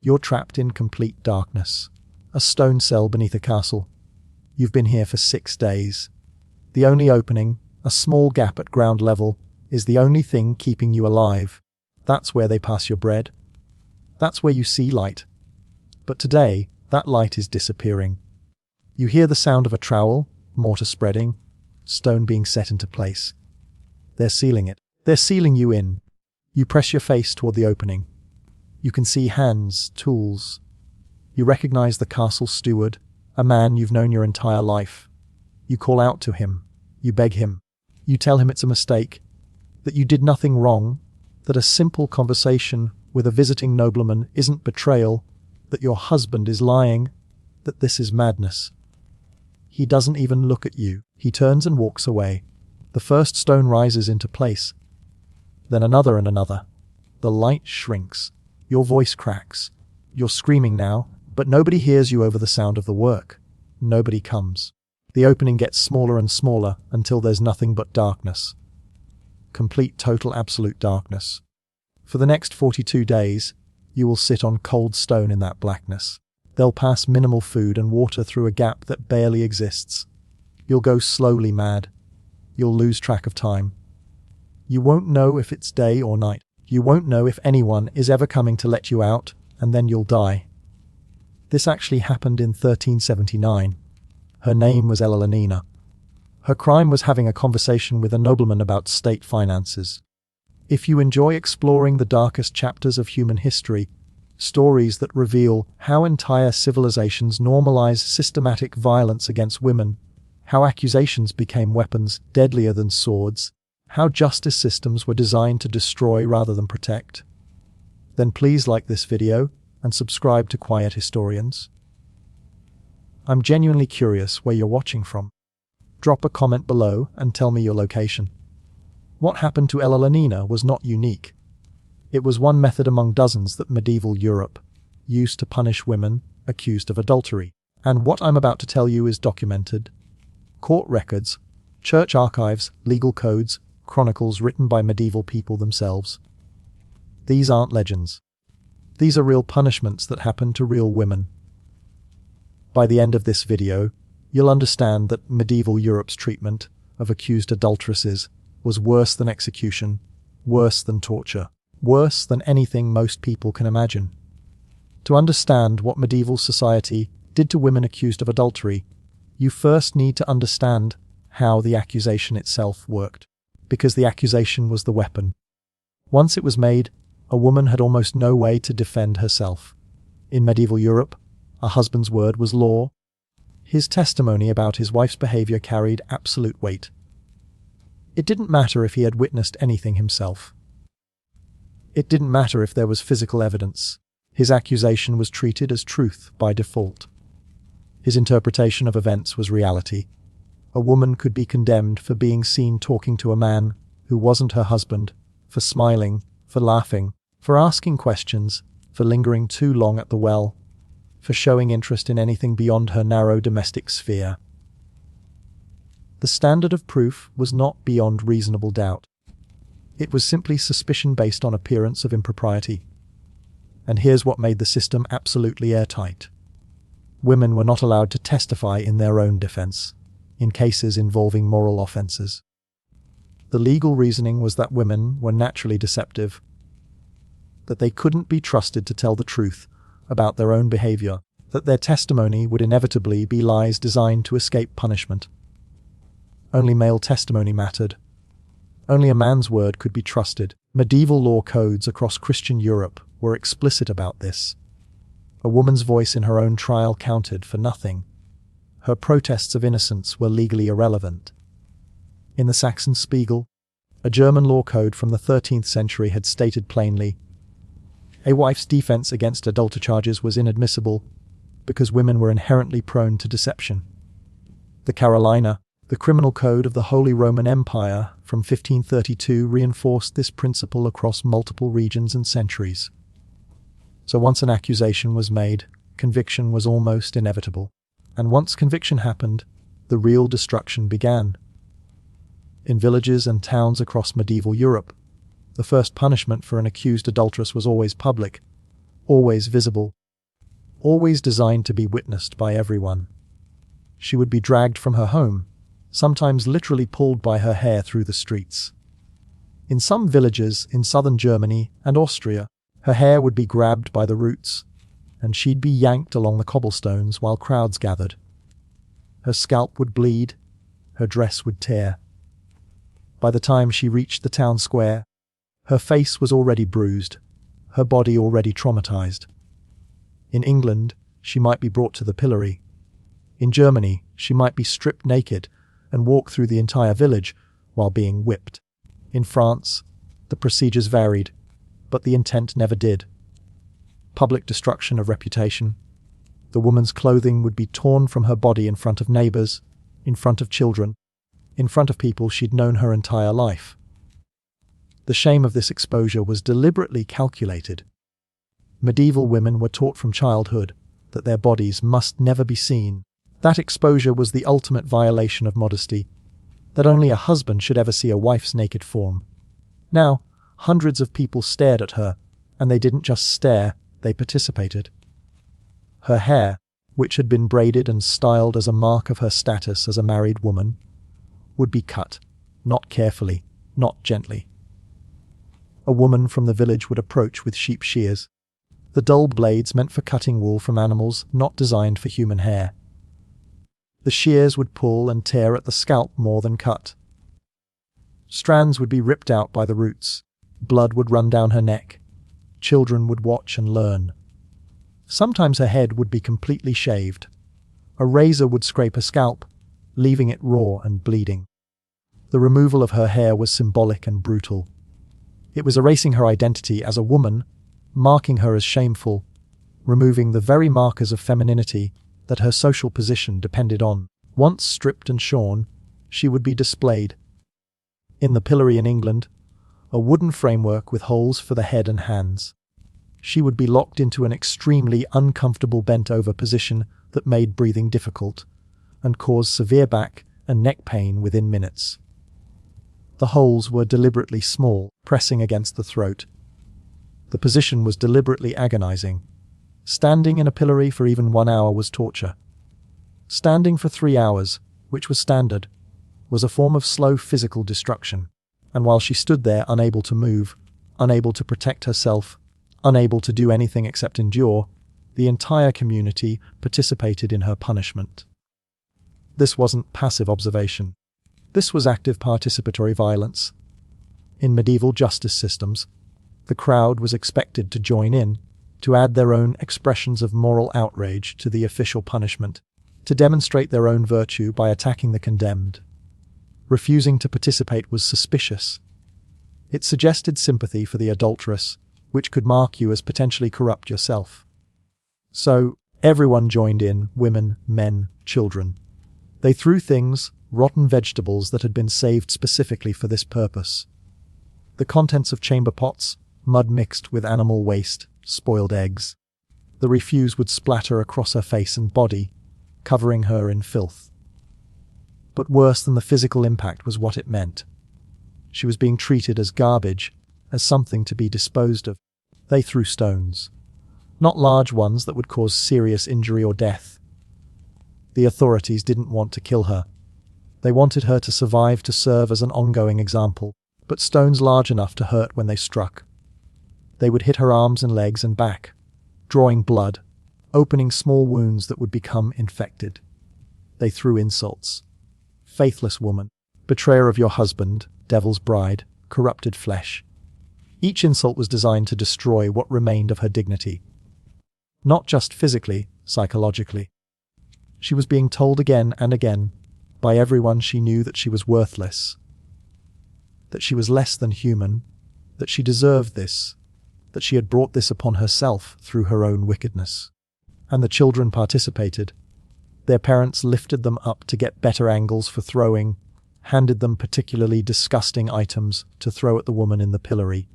You're trapped in complete darkness. A stone cell beneath a castle. You've been here for 6 days. The only opening, a small gap at ground level, is the only thing keeping you alive. That's where they pass your bread. That's where you see light. But today, that light is disappearing. You hear the sound of a trowel, mortar spreading, stone being set into place. They're sealing it. They're sealing you in. You press your face toward the opening. You can see hands, tools. You recognize the castle steward, a man you've known your entire life. You call out to him. You beg him. You tell him it's a mistake, that you did nothing wrong, that a simple conversation with a visiting nobleman isn't betrayal, that your husband is lying, that this is madness. He doesn't even look at you. He turns and walks away. The first stone rises into place. Then another and another. The light shrinks. Your voice cracks. You're screaming now, but nobody hears you over the sound of the work. Nobody comes. The opening gets smaller and smaller until there's nothing but darkness. Complete, total, absolute darkness. For the next 42 days, you will sit on cold stone in that blackness. They'll pass minimal food and water through a gap that barely exists. You'll go slowly mad. You'll lose track of time. You won't know if it's day or night. You won't know if anyone is ever coming to let you out, and then you'll die. This actually happened in 1379. Her name was Elenina. Her crime was having a conversation with a nobleman about state finances. If you enjoy exploring the darkest chapters of human history, stories that reveal how entire civilizations normalize systematic violence against women, how accusations became weapons deadlier than swords, how justice systems were designed to destroy rather than protect, then please like this video and subscribe to Quiet Historians. I'm genuinely curious where you're watching from. Drop a comment below and tell me your location. What happened to Elenina was not unique. It was one method among dozens that medieval Europe used to punish women accused of adultery. And what I'm about to tell you is documented. Court records, church archives, legal codes, chronicles written by medieval people themselves. These aren't legends. These are real punishments that happened to real women. By the end of this video, you'll understand that medieval Europe's treatment of accused adulteresses was worse than execution, worse than torture, worse than anything most people can imagine. To understand what medieval society did to women accused of adultery, you first need to understand how the accusation itself worked, because the accusation was the weapon. Once it was made, a woman had almost no way to defend herself. In medieval Europe, a husband's word was law. His testimony about his wife's behavior carried absolute weight. It didn't matter if he had witnessed anything himself. It didn't matter if there was physical evidence. His accusation was treated as truth by default. His interpretation of events was reality. A woman could be condemned for being seen talking to a man who wasn't her husband, for smiling, for laughing, for asking questions, for lingering too long at the well, for showing interest in anything beyond her narrow domestic sphere. The standard of proof was not beyond reasonable doubt. It was simply suspicion based on appearance of impropriety. And here's what made the system absolutely airtight. Women were not allowed to testify in their own defense, in cases involving moral offenses. The legal reasoning was that women were naturally deceptive, that they couldn't be trusted to tell the truth about their own behavior, that their testimony would inevitably be lies designed to escape punishment. Only male testimony mattered. Only a man's word could be trusted. Medieval law codes across Christian Europe were explicit about this. A woman's voice in her own trial counted for nothing. Her protests of innocence were legally irrelevant. In the Saxon Spiegel, a German law code from the 13th century had stated plainly, a wife's defense against adultery charges was inadmissible because women were inherently prone to deception. The Carolina, the criminal code of the Holy Roman Empire from 1532, reinforced this principle across multiple regions and centuries. So once an accusation was made, conviction was almost inevitable. And once conviction happened, the real destruction began. In villages and towns across medieval Europe, the first punishment for an accused adulteress was always public, always visible, always designed to be witnessed by everyone. She would be dragged from her home, sometimes literally pulled by her hair through the streets. In some villages in southern Germany and Austria, her hair would be grabbed by the roots, and she'd be yanked along the cobblestones while crowds gathered. Her scalp would bleed, her dress would tear. By the time she reached the town square, her face was already bruised, her body already traumatized. In England, she might be brought to the pillory. In Germany, she might be stripped naked and walk through the entire village while being whipped. In France, the procedures varied, but the intent never did. Public destruction of reputation. The woman's clothing would be torn from her body in front of neighbors, in front of children, in front of people she'd known her entire life. The shame of this exposure was deliberately calculated. Medieval women were taught from childhood that their bodies must never be seen. That exposure was the ultimate violation of modesty, that only a husband should ever see a wife's naked form. Now, hundreds of people stared at her, and they didn't just stare, they participated. Her hair, which had been braided and styled as a mark of her status as a married woman, would be cut, not carefully, not gently. A woman from the village would approach with sheep shears, the dull blades meant for cutting wool from animals not designed for human hair. The shears would pull and tear at the scalp more than cut. Strands would be ripped out by the roots, blood would run down her neck. Children would watch and learn. Sometimes her head would be completely shaved. A razor would scrape her scalp, leaving it raw and bleeding. The removal of her hair was symbolic and brutal. It was erasing her identity as a woman, marking her as shameful, removing the very markers of femininity that her social position depended on. Once stripped and shorn, she would be displayed. In the pillory in England, a wooden framework with holes for the head and hands. She would be locked into an extremely uncomfortable bent-over position that made breathing difficult and caused severe back and neck pain within minutes. The holes were deliberately small, pressing against the throat. The position was deliberately agonizing. Standing in a pillory for even 1 hour was torture. Standing for 3 hours, which was standard, was a form of slow physical destruction. And while she stood there unable to move, unable to protect herself, unable to do anything except endure, the entire community participated in her punishment. This wasn't passive observation. This was active participatory violence. In medieval justice systems, the crowd was expected to join in, to add their own expressions of moral outrage to the official punishment, to demonstrate their own virtue by attacking the condemned. Refusing to participate was suspicious. It suggested sympathy for the adulteress, which could mark you as potentially corrupt yourself. So, everyone joined in, women, men, children. They threw things, rotten vegetables that had been saved specifically for this purpose. The contents of chamber pots, mud mixed with animal waste, spoiled eggs. The refuse would splatter across her face and body, covering her in filth. But worse than the physical impact was what it meant. She was being treated as garbage, as something to be disposed of. They threw stones. Not large ones that would cause serious injury or death. The authorities didn't want to kill her. They wanted her to survive to serve as an ongoing example, but stones large enough to hurt when they struck. They would hit her arms and legs and back, drawing blood, opening small wounds that would become infected. They threw insults. Faithless woman, betrayer of your husband, devil's bride, corrupted flesh. Each insult was designed to destroy what remained of her dignity. Not just physically, psychologically. She was being told again and again, by everyone she knew, that she was worthless, that she was less than human, that she deserved this, that she had brought this upon herself through her own wickedness. And the children participated. Their parents lifted them up to get better angles for throwing, handed them particularly disgusting items to throw at the woman in the pillory.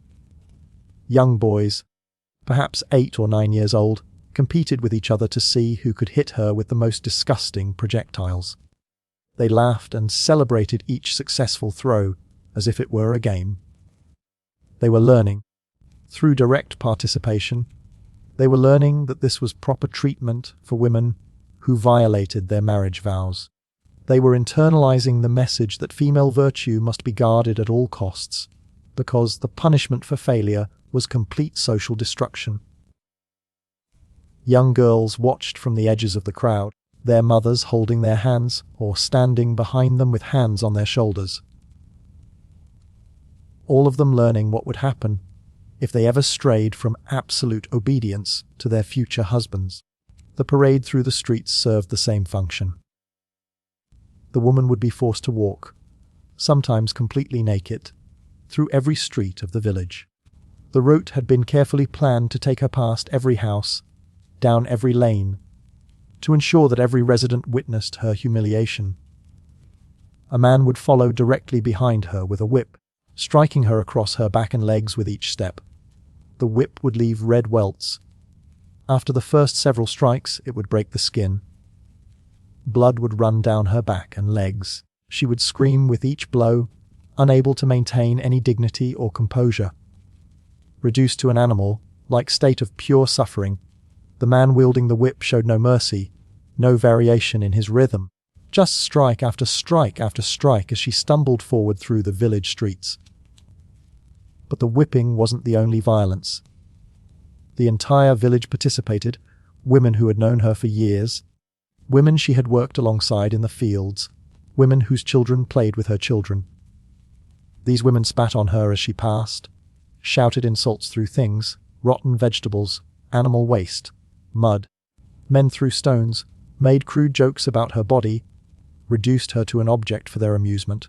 Young boys, perhaps 8 or 9 years old, competed with each other to see who could hit her with the most disgusting projectiles. They laughed and celebrated each successful throw as if it were a game. They were learning. Through direct participation, They were learning that this was proper treatment for women who violated their marriage vows. They were internalizing the message that female virtue must be guarded at all costs, because the punishment for failure was complete social destruction. Young girls watched from the edges of the crowd, their mothers holding their hands or standing behind them with hands on their shoulders. All of them learning what would happen if they ever strayed from absolute obedience to their future husbands. The parade through the streets served the same function. The woman would be forced to walk, sometimes completely naked, through every street of the village. The route had been carefully planned to take her past every house, down every lane, to ensure that every resident witnessed her humiliation. A man would follow directly behind her with a whip, striking her across her back and legs with each step. The whip would leave red welts. After the first several strikes, it would break the skin. Blood would run down her back and legs. She would scream with each blow, unable to maintain any dignity or composure. Reduced to an animal-like state of pure suffering, the man wielding the whip showed no mercy, no variation in his rhythm, just strike after strike after strike as she stumbled forward through the village streets. But the whipping wasn't the only violence. The entire village participated, women who had known her for years, women she had worked alongside in the fields, women whose children played with her children. These women spat on her as she passed, shouted insults through things, rotten vegetables, animal waste, mud. Men threw stones, made crude jokes about her body, reduced her to an object for their amusement.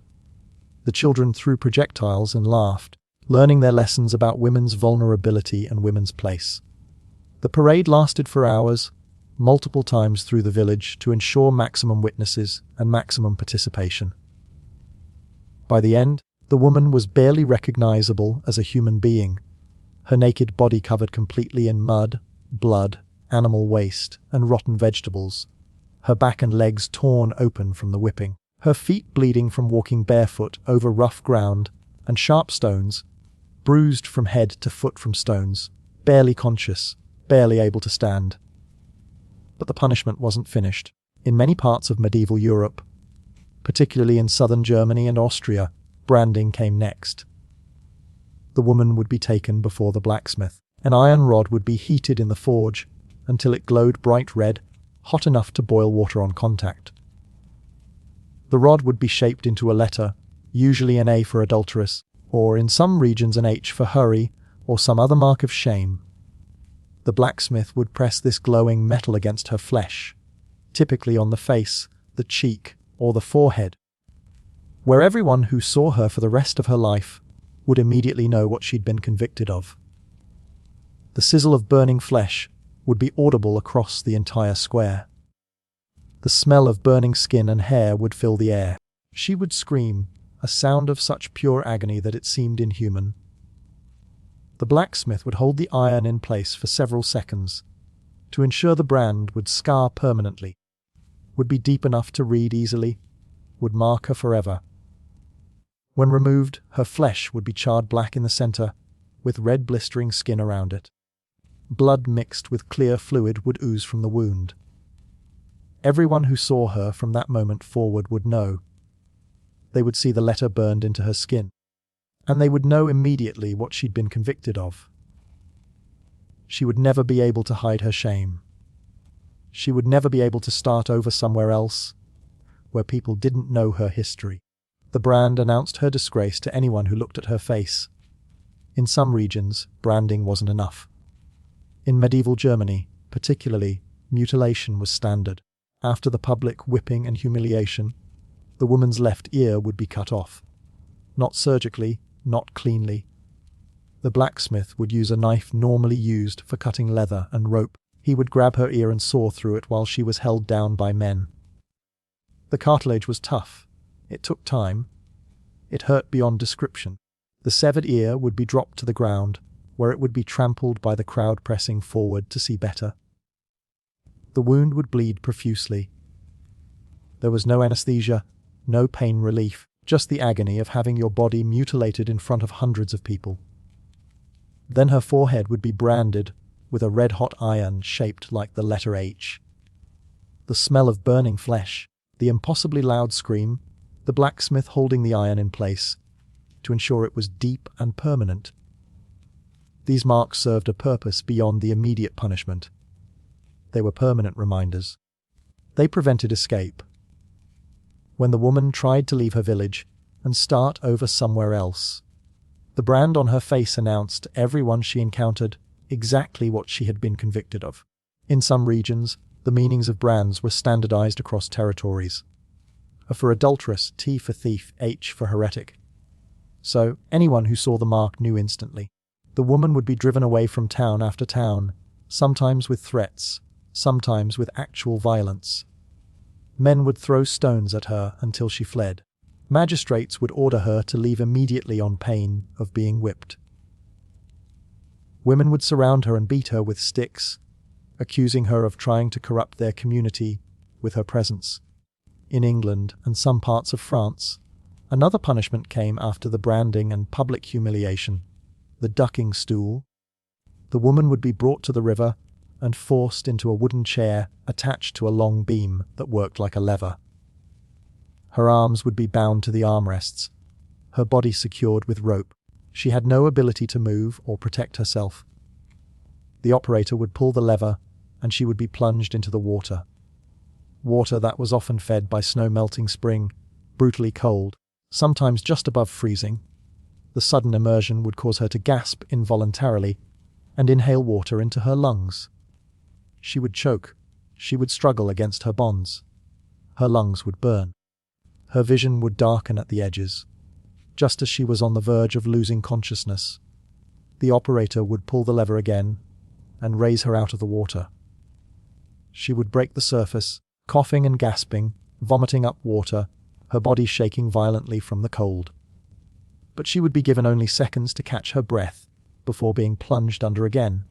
The children threw projectiles and laughed, learning their lessons about women's vulnerability and women's place. The parade lasted for hours, multiple times through the village to ensure maximum witnesses and maximum participation. By the end, the woman was barely recognizable as a human being, her naked body covered completely in mud, blood, animal waste, and rotten vegetables, her back and legs torn open from the whipping, her feet bleeding from walking barefoot over rough ground and sharp stones, bruised from head to foot from stones, barely conscious, barely able to stand. But the punishment wasn't finished. In many parts of medieval Europe, particularly in southern Germany and Austria, branding came next. The woman would be taken before the blacksmith. An iron rod would be heated in the forge until it glowed bright red, hot enough to boil water on contact. The rod would be shaped into a letter, usually an A for adulteress, or in some regions an H for hurry, or some other mark of shame. The blacksmith would press this glowing metal against her flesh, typically on the face, the cheek, or the forehead, where everyone who saw her for the rest of her life would immediately know what she'd been convicted of. The sizzle of burning flesh would be audible across the entire square. The smell of burning skin and hair would fill the air. She would scream, a sound of such pure agony that it seemed inhuman. The blacksmith would hold the iron in place for several seconds to ensure the brand would scar permanently, would be deep enough to read easily, would mark her forever. When removed, her flesh would be charred black in the center, with red blistering skin around it. Blood mixed with clear fluid would ooze from the wound. Everyone who saw her from that moment forward would know. They would see the letter burned into her skin, and they would know immediately what she'd been convicted of. She would never be able to hide her shame. She would never be able to start over somewhere else, where people didn't know her history. The brand announced her disgrace to anyone who looked at her face. In some regions, branding wasn't enough. In medieval Germany, particularly, mutilation was standard. After the public whipping and humiliation, the woman's left ear would be cut off. Not surgically, not cleanly. The blacksmith would use a knife normally used for cutting leather and rope. He would grab her ear and saw through it while she was held down by men. The cartilage was tough. It took time. It hurt beyond description. The severed ear would be dropped to the ground, where it would be trampled by the crowd pressing forward to see better. The wound would bleed profusely. There was no anesthesia, no pain relief, just the agony of having your body mutilated in front of hundreds of people. Then her forehead would be branded, with a red-hot iron shaped like the letter H. The smell of burning flesh, the impossibly loud scream, the blacksmith holding the iron in place to ensure it was deep and permanent. These marks served a purpose beyond the immediate punishment. They were permanent reminders. They prevented escape. When the woman tried to leave her village and start over somewhere else, the brand on her face announced to everyone she encountered exactly what she had been convicted of. In some regions, the meanings of brands were standardized across territories. A for adulteress, T for thief, H for heretic. So, anyone who saw the mark knew instantly. The woman would be driven away from town after town, sometimes with threats, sometimes with actual violence. Men would throw stones at her until she fled. Magistrates would order her to leave immediately on pain of being whipped. Women would surround her and beat her with sticks, accusing her of trying to corrupt their community with her presence. In England and some parts of France, another punishment came after the branding and public humiliation: the ducking stool. The woman would be brought to the river and forced into a wooden chair attached to a long beam that worked like a lever. Her arms would be bound to the armrests, her body secured with rope. She had no ability to move or protect herself. The operator would pull the lever and she would be plunged into the water. Water that was often fed by snow-melting spring, brutally cold, sometimes just above freezing. The sudden immersion would cause her to gasp involuntarily and inhale water into her lungs. She would choke. She would struggle against her bonds. Her lungs would burn. Her vision would darken at the edges. Just as she was on the verge of losing consciousness, the operator would pull the lever again and raise her out of the water. She would break the surface, coughing and gasping, vomiting up water, her body shaking violently from the cold. But she would be given only seconds to catch her breath before being plunged under again.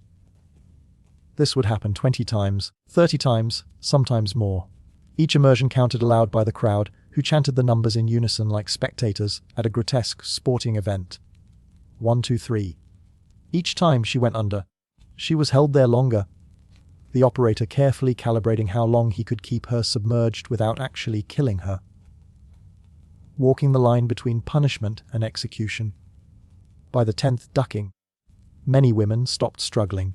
This would happen 20 times, 30 times, sometimes more. Each immersion counted aloud by the crowd, who chanted the numbers in unison like spectators at a grotesque sporting event. 1, 2, 3. Each time she went under, she was held there longer, the operator carefully calibrating how long he could keep her submerged without actually killing her. Walking the line between punishment and execution. By the 10th ducking, many women stopped struggling.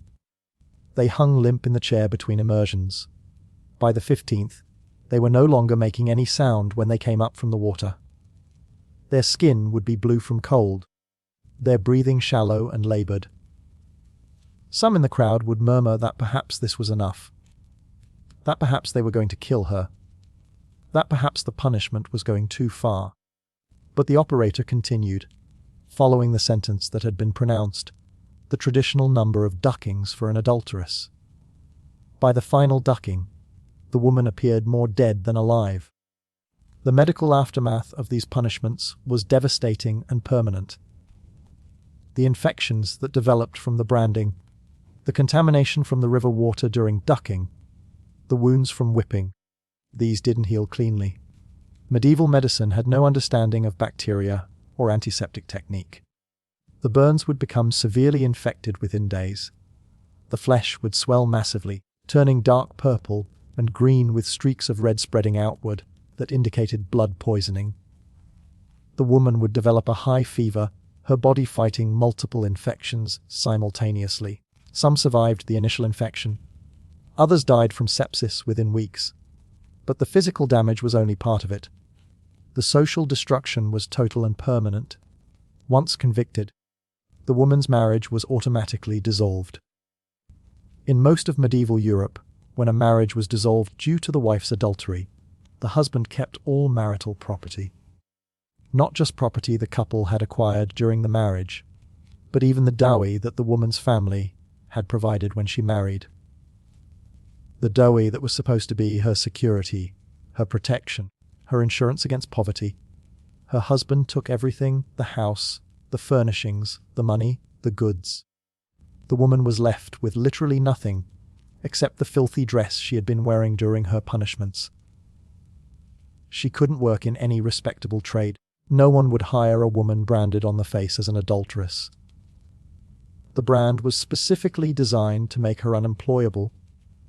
They hung limp in the chair between immersions. By the 15th, they were no longer making any sound when they came up from the water. Their skin would be blue from cold, their breathing shallow and labored. Some in the crowd would murmur that perhaps this was enough, that perhaps they were going to kill her, that perhaps the punishment was going too far. But the operator continued, following the sentence that had been pronounced, the traditional number of duckings for an adulteress. By the final ducking, the woman appeared more dead than alive. The medical aftermath of these punishments was devastating and permanent. The infections that developed from the branding, the contamination from the river water during ducking, the wounds from whipping, these didn't heal cleanly. Medieval medicine had no understanding of bacteria or antiseptic technique. The burns would become severely infected within days. The flesh would swell massively, turning dark purple and green with streaks of red spreading outward that indicated blood poisoning. The woman would develop a high fever, her body fighting multiple infections simultaneously. Some survived the initial infection. Others died from sepsis within weeks. But the physical damage was only part of it. The social destruction was total and permanent. Once convicted, the woman's marriage was automatically dissolved. In most of medieval Europe, when a marriage was dissolved due to the wife's adultery, the husband kept all marital property. Not just property the couple had acquired during the marriage, but even the dowry that the woman's family had provided when she married. The dowry that was supposed to be her security, her protection, her insurance against poverty. Her husband took everything: the house, the furnishings, the money, the goods. The woman was left with literally nothing, except the filthy dress she had been wearing during her punishments. She couldn't work in any respectable trade. No one would hire a woman branded on the face as an adulteress. The brand was specifically designed to make her unemployable,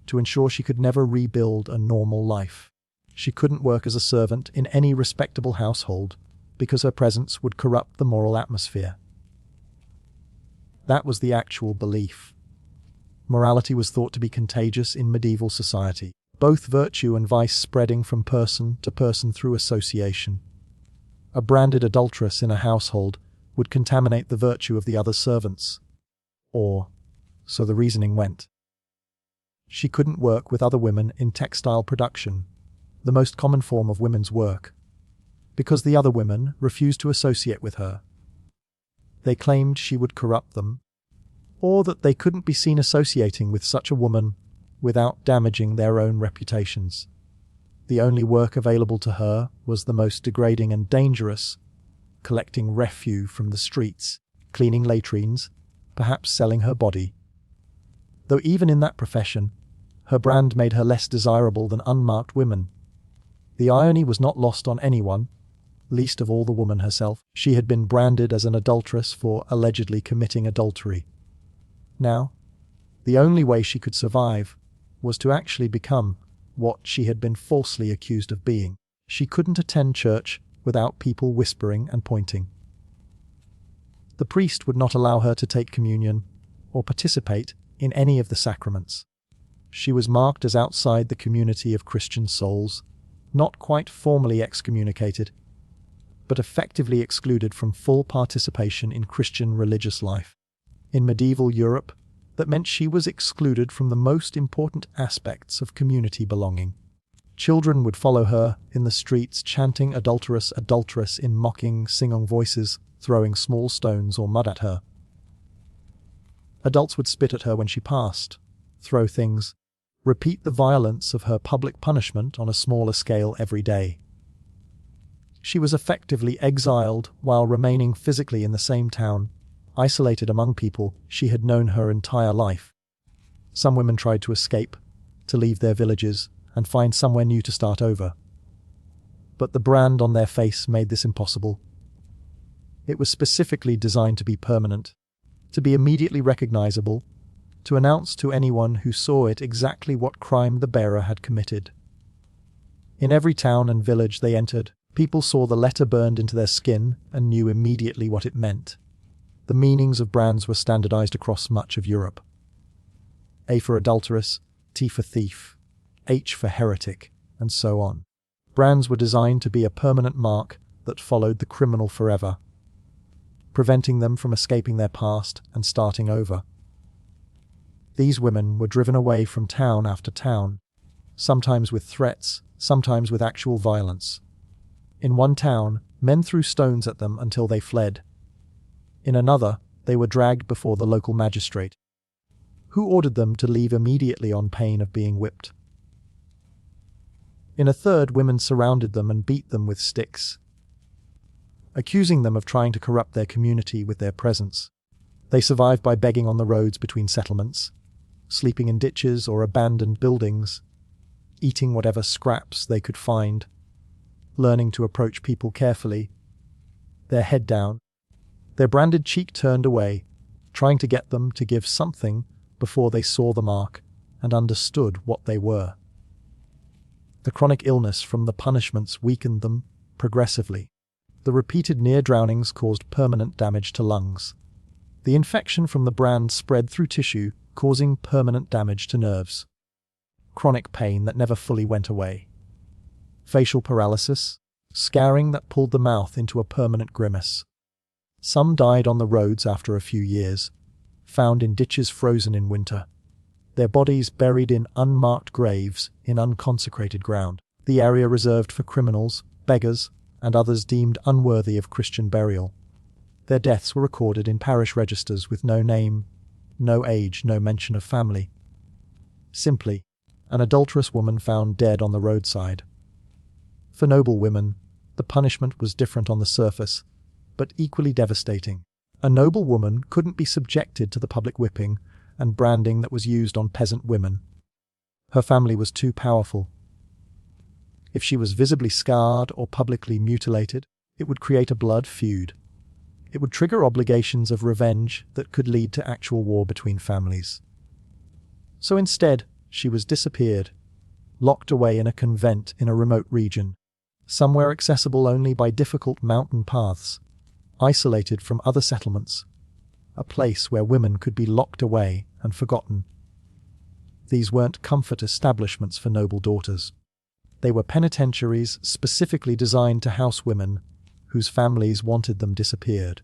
to ensure she could never rebuild a normal life. She couldn't work as a servant in any respectable household because her presence would corrupt the moral atmosphere. That was the actual belief. Morality was thought to be contagious in medieval society, both virtue and vice spreading from person to person through association. A branded adulteress in a household would contaminate the virtue of the other servants. Or, so the reasoning went. She couldn't work with other women in textile production, the most common form of women's work, because the other women refused to associate with her. They claimed she would corrupt them, or that they couldn't be seen associating with such a woman without damaging their own reputations. The only work available to her was the most degrading and dangerous, collecting refuse from the streets, cleaning latrines, perhaps selling her body. Though even in that profession, her brand made her less desirable than unmarked women. The irony was not lost on anyone, least of all the woman herself. She had been branded as an adulteress for allegedly committing adultery. Now, the only way she could survive was to actually become what she had been falsely accused of being. She couldn't attend church without people whispering and pointing. The priest would not allow her to take communion or participate in any of the sacraments. She was marked as outside the community of Christian souls, not quite formally excommunicated, but effectively excluded from full participation in Christian religious life. In medieval Europe, that meant she was excluded from the most important aspects of community belonging. Children would follow her in the streets chanting "adulteress, adulteress" in mocking, singing voices, throwing small stones or mud at her. Adults would spit at her when she passed, throw things, repeat the violence of her public punishment on a smaller scale every day. She was effectively exiled while remaining physically in the same town, isolated among people she had known her entire life. Some women tried to escape, to leave their villages and find somewhere new to start over. But the brand on their face made this impossible. It was specifically designed to be permanent, to be immediately recognizable, to announce to anyone who saw it exactly what crime the bearer had committed. In every town and village they entered, people saw the letter burned into their skin and knew immediately what it meant. The meanings of brands were standardized across much of Europe. A for adulteress, T for thief, H for heretic, and so on. Brands were designed to be a permanent mark that followed the criminal forever, preventing them from escaping their past and starting over. These women were driven away from town after town, sometimes with threats, sometimes with actual violence. In one town, men threw stones at them until they fled. In another, they were dragged before the local magistrate, who ordered them to leave immediately on pain of being whipped. In a third, women surrounded them and beat them with sticks, accusing them of trying to corrupt their community with their presence. They survived by begging on the roads between settlements, sleeping in ditches or abandoned buildings, eating whatever scraps they could find, learning to approach people carefully, their head down, their branded cheek turned away, trying to get them to give something before they saw the mark and understood what they were. The chronic illness from the punishments weakened them progressively. The repeated near drownings caused permanent damage to lungs. The infection from the brand spread through tissue, causing permanent damage to nerves. Chronic pain that never fully went away. Facial paralysis, scarring that pulled the mouth into a permanent grimace. Some died on the roads after a few years, found in ditches frozen in winter, their bodies buried in unmarked graves in unconsecrated ground, the area reserved for criminals, beggars, and others deemed unworthy of Christian burial. Their deaths were recorded in parish registers with no name, no age, no mention of family. Simply, an adulterous woman found dead on the roadside. For noble women, the punishment was different on the surface, but equally devastating. A noble woman couldn't be subjected to the public whipping and branding that was used on peasant women. Her family was too powerful. If she was visibly scarred or publicly mutilated, it would create a blood feud. It would trigger obligations of revenge that could lead to actual war between families. So instead, she was disappeared, locked away in a convent in a remote region, somewhere accessible only by difficult mountain paths, isolated from other settlements, a place where women could be locked away and forgotten. These weren't comfort establishments for noble daughters. They were penitentiaries specifically designed to house women whose families wanted them disappeared.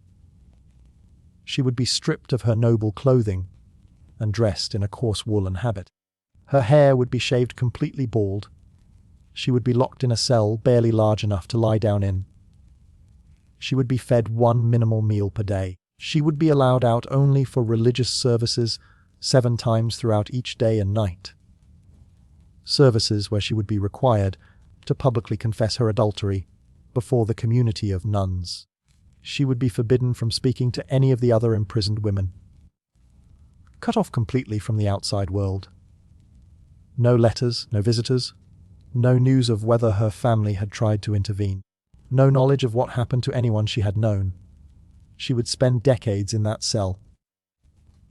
She would be stripped of her noble clothing and dressed in a coarse woolen habit. Her hair would be shaved completely bald. She would be locked in a cell barely large enough to lie down in. She would be fed one minimal meal per day. She would be allowed out only for religious services 7 times throughout each day and night. Services where she would be required to publicly confess her adultery before the community of nuns. She would be forbidden from speaking to any of the other imprisoned women. Cut off completely from the outside world. No letters, no visitors, no news of whether her family had tried to intervene, no knowledge of what happened to anyone she had known. She would spend decades in that cell.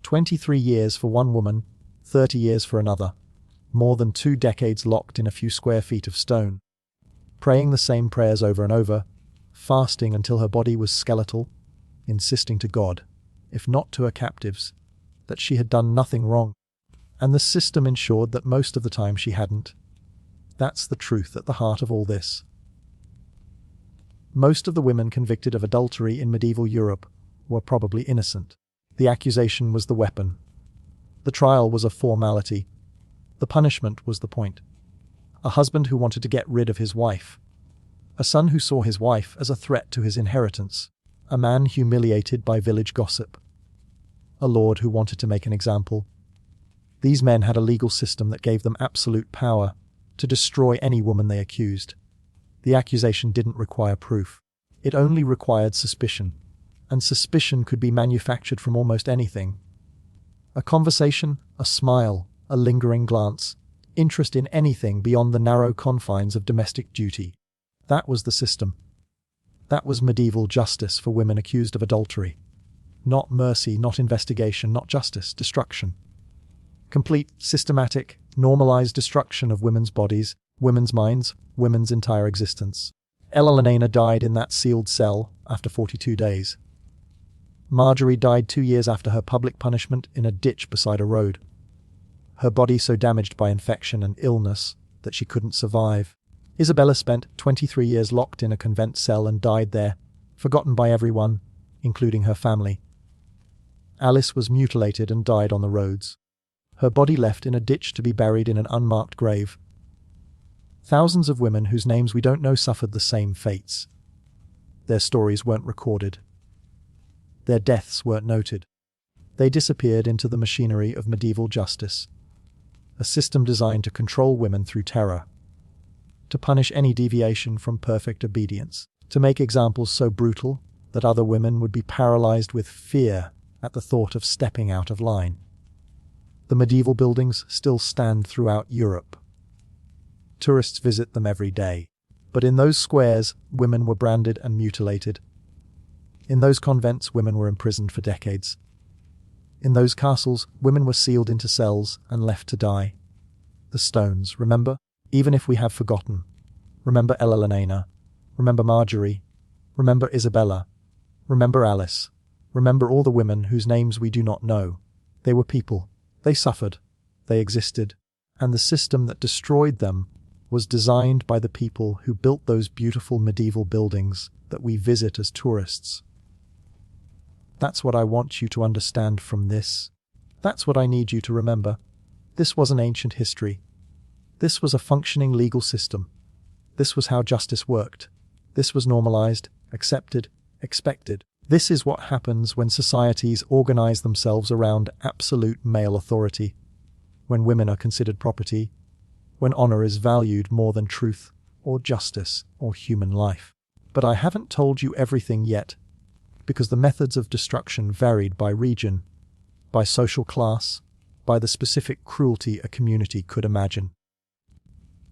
23 years for one woman, 30 years for another, more than 2 decades locked in a few square feet of stone, praying the same prayers over and over, fasting until her body was skeletal, insisting to God, if not to her captives, that she had done nothing wrong, and the system ensured that most of the time she hadn't. That's the truth at the heart of all this. Most of the women convicted of adultery in medieval Europe were probably innocent. The accusation was the weapon. The trial was a formality. The punishment was the point. A husband who wanted to get rid of his wife. A son who saw his wife as a threat to his inheritance. A man humiliated by village gossip. A lord who wanted to make an example. These men had a legal system that gave them absolute power to destroy any woman they accused. The accusation didn't require proof. It only required suspicion, and suspicion could be manufactured from almost anything. A conversation, a smile, a lingering glance, interest in anything beyond the narrow confines of domestic duty. That was the system. That was medieval justice for women accused of adultery. Not mercy, not investigation, not justice, destruction. Complete, systematic, normalized destruction of women's bodies, women's minds, women's entire existence. Elena died in that sealed cell after 42 days. Marjorie died 2 years after her public punishment in a ditch beside a road. Her body so damaged by infection and illness that she couldn't survive. Isabella spent 23 years locked in a convent cell and died there, forgotten by everyone, including her family. Alice was mutilated and died on the roads. Her body left in a ditch to be buried in an unmarked grave. Thousands of women whose names we don't know suffered the same fates. Their stories weren't recorded. Their deaths weren't noted. They disappeared into the machinery of medieval justice, a system designed to control women through terror, to punish any deviation from perfect obedience, to make examples so brutal that other women would be paralyzed with fear at the thought of stepping out of line. The medieval buildings still stand throughout Europe. Tourists visit them every day. But in those squares, women were branded and mutilated. In those convents, women were imprisoned for decades. In those castles, women were sealed into cells and left to die. The stones, remember? Even if we have forgotten. Remember Elena. Remember Marjorie. Remember Isabella. Remember Alice. Remember all the women whose names we do not know. They were people. They suffered. They existed. And the system that destroyed them was designed by the people who built those beautiful medieval buildings that we visit as tourists. That's what I want you to understand from this. That's what I need you to remember. This was an ancient history. This was a functioning legal system. This was how justice worked. This was normalized, accepted, expected. This is what happens when societies organize themselves around absolute male authority, when women are considered property, when honor is valued more than truth or justice or human life. But I haven't told you everything yet, because the methods of destruction varied by region, by social class, by the specific cruelty a community could imagine.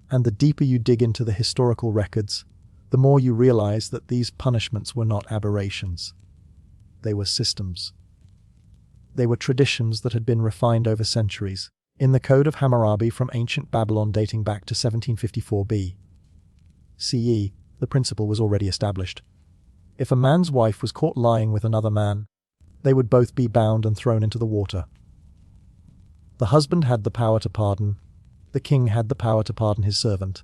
And the deeper you dig into the historical records, the more you realize that these punishments were not aberrations. they were systems. They were traditions that had been refined over centuries. In the Code of Hammurabi from ancient Babylon dating back to 1754 CE, the principle was already established. If a man's wife was caught lying with another man, they would both be bound and thrown into the water. The husband had the power to pardon, the king had the power to pardon his servant.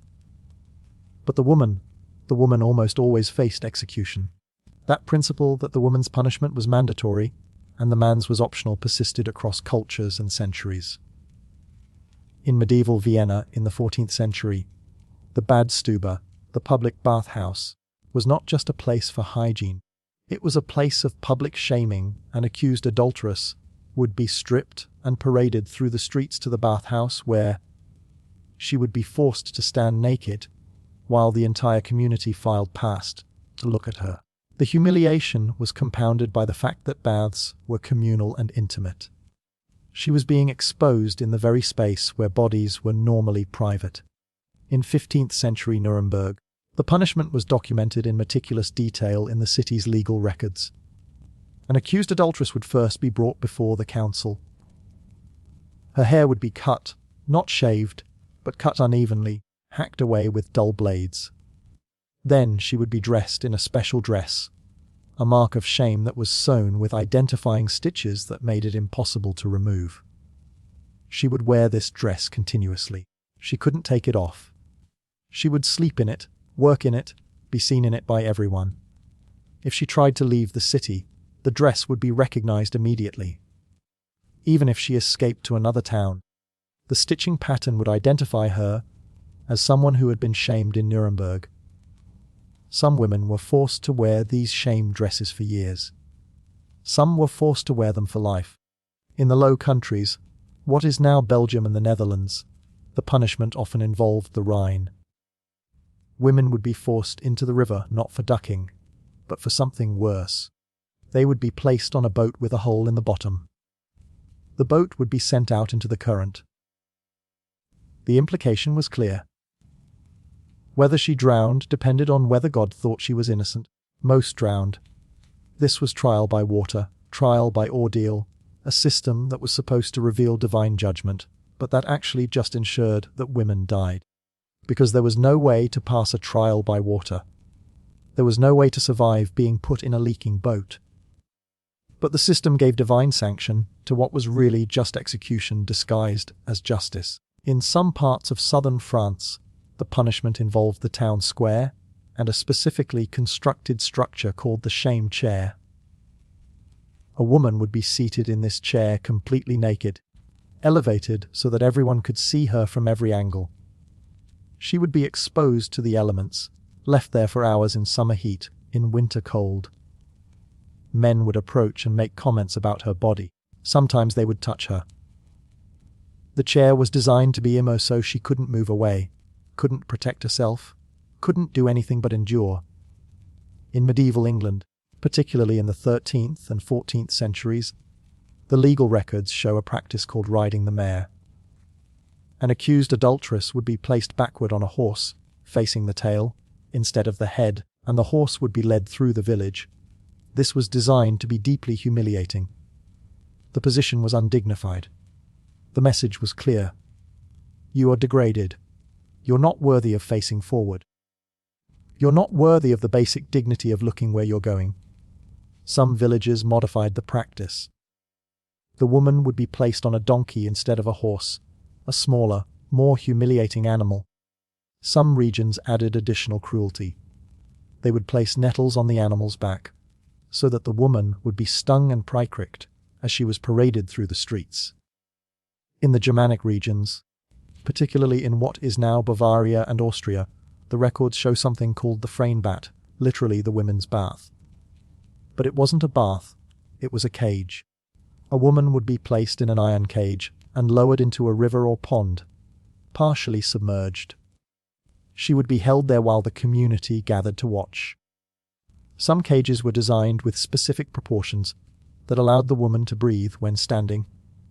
But the woman almost always faced execution. That principle that the woman's punishment was mandatory and the man's was optional persisted across cultures and centuries. In medieval Vienna in the 14th century, the Badstube, the public bathhouse, was not just a place for hygiene. It was a place of public shaming. An accused adulteress would be stripped and paraded through the streets to the bathhouse where she would be forced to stand naked while the entire community filed past to look at her. The humiliation was compounded by the fact that baths were communal and intimate. She was being exposed in the very space where bodies were normally private. In 15th century Nuremberg, the punishment was documented in meticulous detail in the city's legal records. An accused adulteress would first be brought before the council. Her hair would be cut, not shaved, but cut unevenly, hacked away with dull blades. Then she would be dressed in a special dress, a mark of shame that was sewn with identifying stitches that made it impossible to remove. She would wear this dress continuously. She couldn't take it off. She would sleep in it, work in it, be seen in it by everyone. If she tried to leave the city, the dress would be recognized immediately. Even if she escaped to another town, the stitching pattern would identify her as someone who had been shamed in Nuremberg. Some women were forced to wear these shame dresses for years. Some were forced to wear them for life. In the Low Countries, what is now Belgium and the Netherlands, the punishment often involved the Rhine. Women would be forced into the river not for ducking, but for something worse. They would be placed on a boat with a hole in the bottom. The boat would be sent out into the current. The implication was clear. Whether she drowned depended on whether God thought she was innocent. Most drowned. This was trial by water, trial by ordeal, a system that was supposed to reveal divine judgment, but that actually just ensured that women died. Because there was no way to pass a trial by water. There was no way to survive being put in a leaking boat. But the system gave divine sanction to what was really just execution disguised as justice. In some parts of southern France, the punishment involved the town square and a specifically constructed structure called the shame chair. A woman would be seated in this chair completely naked, elevated so that everyone could see her from every angle. She would be exposed to the elements, left there for hours in summer heat, in winter cold. Men would approach and make comments about her body. Sometimes they would touch her. The chair was designed to be immersed so she couldn't move away, couldn't protect herself, couldn't do anything but endure. In medieval England, particularly in the 13th and 14th centuries, the legal records show a practice called riding the mare. An accused adulteress would be placed backward on a horse, facing the tail, instead of the head, and the horse would be led through the village. This was designed to be deeply humiliating. The position was undignified. The message was clear. You are degraded. You're not worthy of facing forward. You're not worthy of the basic dignity of looking where you're going. Some villages modified the practice. The woman would be placed on a donkey instead of a horse, a smaller, more humiliating animal. Some regions added additional cruelty. They would place nettles on the animal's back, so that the woman would be stung and pricked as she was paraded through the streets. In the Germanic regions, particularly in what is now Bavaria and Austria, the records show something called the Frauenbad, literally the women's bath. But it wasn't a bath, it was a cage. A woman would be placed in an iron cage and lowered into a river or pond, partially submerged. She would be held there while the community gathered to watch. Some cages were designed with specific proportions that allowed the woman to breathe when standing,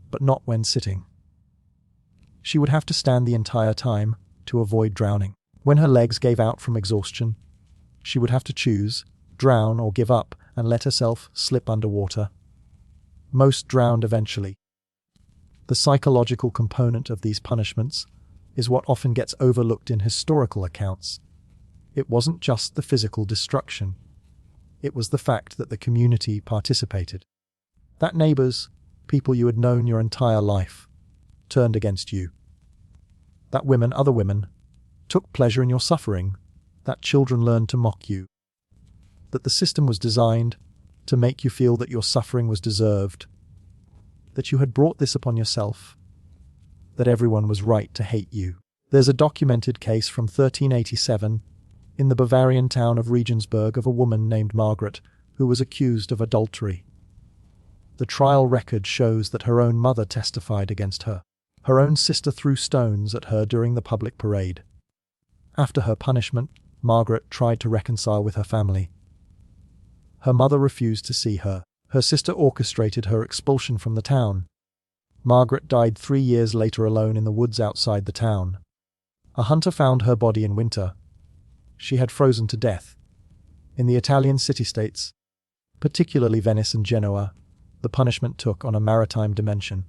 but not when sitting. She would have to stand the entire time to avoid drowning. When her legs gave out from exhaustion, she would have to choose, drown or give up, and let herself slip underwater. Most drowned eventually. The psychological component of these punishments is what often gets overlooked in historical accounts. It wasn't just the physical destruction. It was the fact that the community participated. That neighbors, people you had known your entire life, turned against you. That women, other women, took pleasure in your suffering. That children learned to mock you. That the system was designed to make you feel that your suffering was deserved. That you had brought this upon yourself. That everyone was right to hate you. There's a documented case from 1387 in the Bavarian town of Regensburg of a woman named Margaret who was accused of adultery. The trial record shows that her own mother testified against her. Her own sister threw stones at her during the public parade. After her punishment, Margaret tried to reconcile with her family. Her mother refused to see her. Her sister orchestrated her expulsion from the town. Margaret died 3 years later alone in the woods outside the town. A hunter found her body in winter. She had frozen to death. In the Italian city-states, particularly Venice and Genoa, the punishment took on a maritime dimension.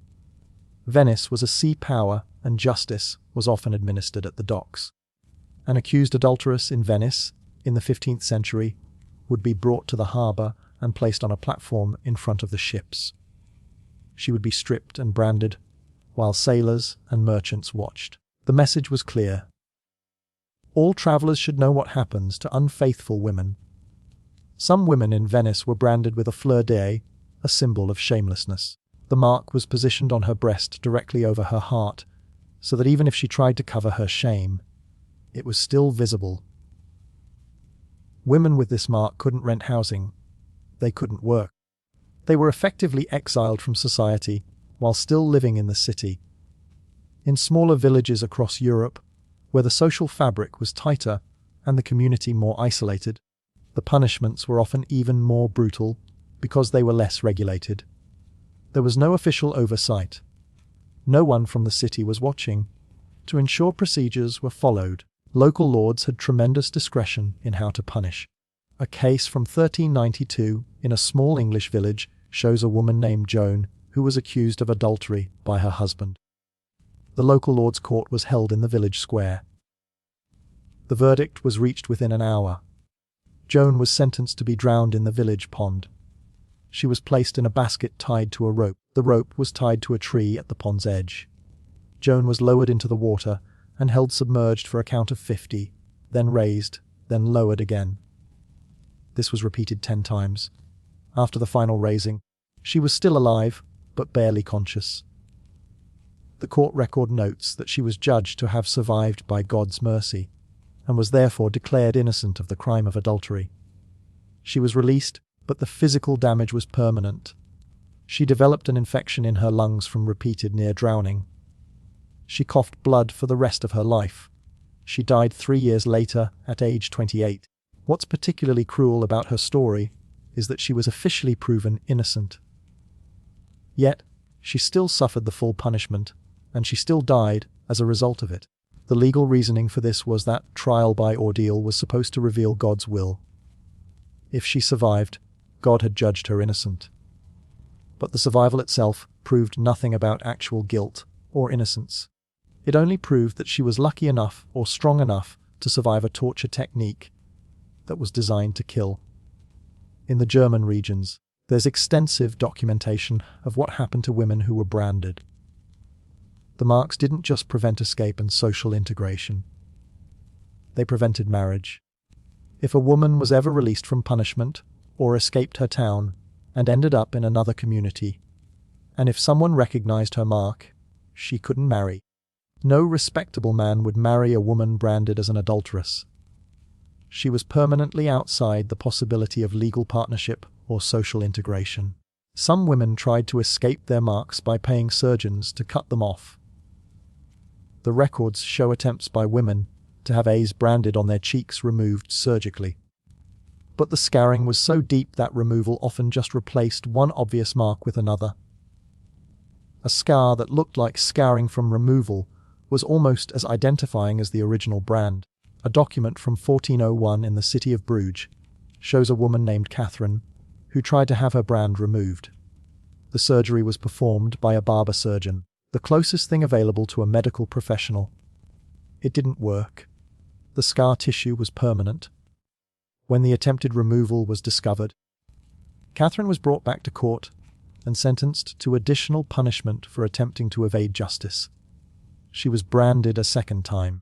Venice was a sea power and justice was often administered at the docks. An accused adulteress in Venice, in the 15th century, would be brought to the harbour and placed on a platform in front of the ships. She would be stripped and branded, while sailors and merchants watched. The message was clear. All travellers should know what happens to unfaithful women. Some women in Venice were branded with a fleur de, a symbol of shamelessness. The mark was positioned on her breast directly over her heart, so that even if she tried to cover her shame, it was still visible. Women with this mark couldn't rent housing. They couldn't work. They were effectively exiled from society while still living in the city. In smaller villages across Europe, where the social fabric was tighter and the community more isolated, the punishments were often even more brutal because they were less regulated. There was no official oversight. No one from the city was watching to ensure procedures were followed. Local lords had tremendous discretion in how to punish. A case from 1392 in a small English village shows a woman named Joan who was accused of adultery by her husband. The local lord's court was held in the village square. The verdict was reached within an hour. Joan was sentenced to be drowned in the village pond. She was placed in a basket tied to a rope. The rope was tied to a tree at the pond's edge. Joan was lowered into the water and held submerged for a count of 50, then raised, then lowered again. This was repeated 10 times. After the final raising, she was still alive, but barely conscious. The court record notes that she was judged to have survived by God's mercy, and was therefore declared innocent of the crime of adultery. She was released, but the physical damage was permanent. She developed an infection in her lungs from repeated near drowning. She coughed blood for the rest of her life. She died 3 years later, at age 28. What's particularly cruel about her story is that she was officially proven innocent. Yet, she still suffered the full punishment, and she still died as a result of it. The legal reasoning for this was that trial by ordeal was supposed to reveal God's will. If she survived, God had judged her innocent. But the survival itself proved nothing about actual guilt or innocence. It only proved that she was lucky enough or strong enough to survive a torture technique that was designed to kill. In the German regions, there's extensive documentation of what happened to women who were branded. The marks didn't just prevent escape and social integration. They prevented marriage. If a woman was ever released from punishment or escaped her town and ended up in another community, and if someone recognized her mark, she couldn't marry. No respectable man would marry a woman branded as an adulteress. She was permanently outside the possibility of legal partnership or social integration. Some women tried to escape their marks by paying surgeons to cut them off. The records show attempts by women to have A's branded on their cheeks removed surgically. But the scarring was so deep that removal often just replaced one obvious mark with another. A scar that looked like scarring from removal was almost as identifying as the original brand. A document from 1401 in the city of Bruges shows a woman named Catherine who tried to have her brand removed. The surgery was performed by a barber surgeon, the closest thing available to a medical professional. It didn't work. The scar tissue was permanent. When the attempted removal was discovered, Catherine was brought back to court and sentenced to additional punishment for attempting to evade justice. She was branded a second time.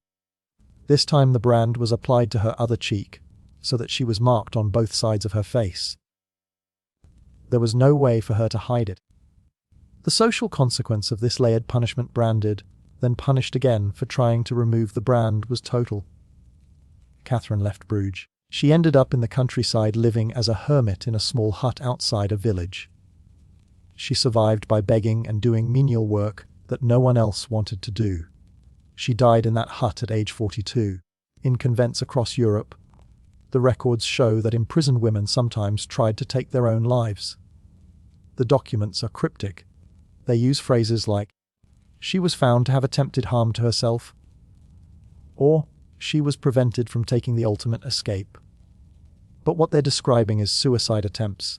This time the brand was applied to her other cheek, so that she was marked on both sides of her face. There was no way for her to hide it. The social consequence of this layered punishment, branded, then punished again for trying to remove the brand, was total. Catherine left Bruges. She ended up in the countryside, living as a hermit in a small hut outside a village. She survived by begging and doing menial work that no one else wanted to do. She died in that hut at age 42. In convents across Europe, the records show that imprisoned women sometimes tried to take their own lives. The documents are cryptic. They use phrases like, "She was found to have attempted harm to herself," or "She was prevented from taking the ultimate escape." But what they're describing is suicide attempts.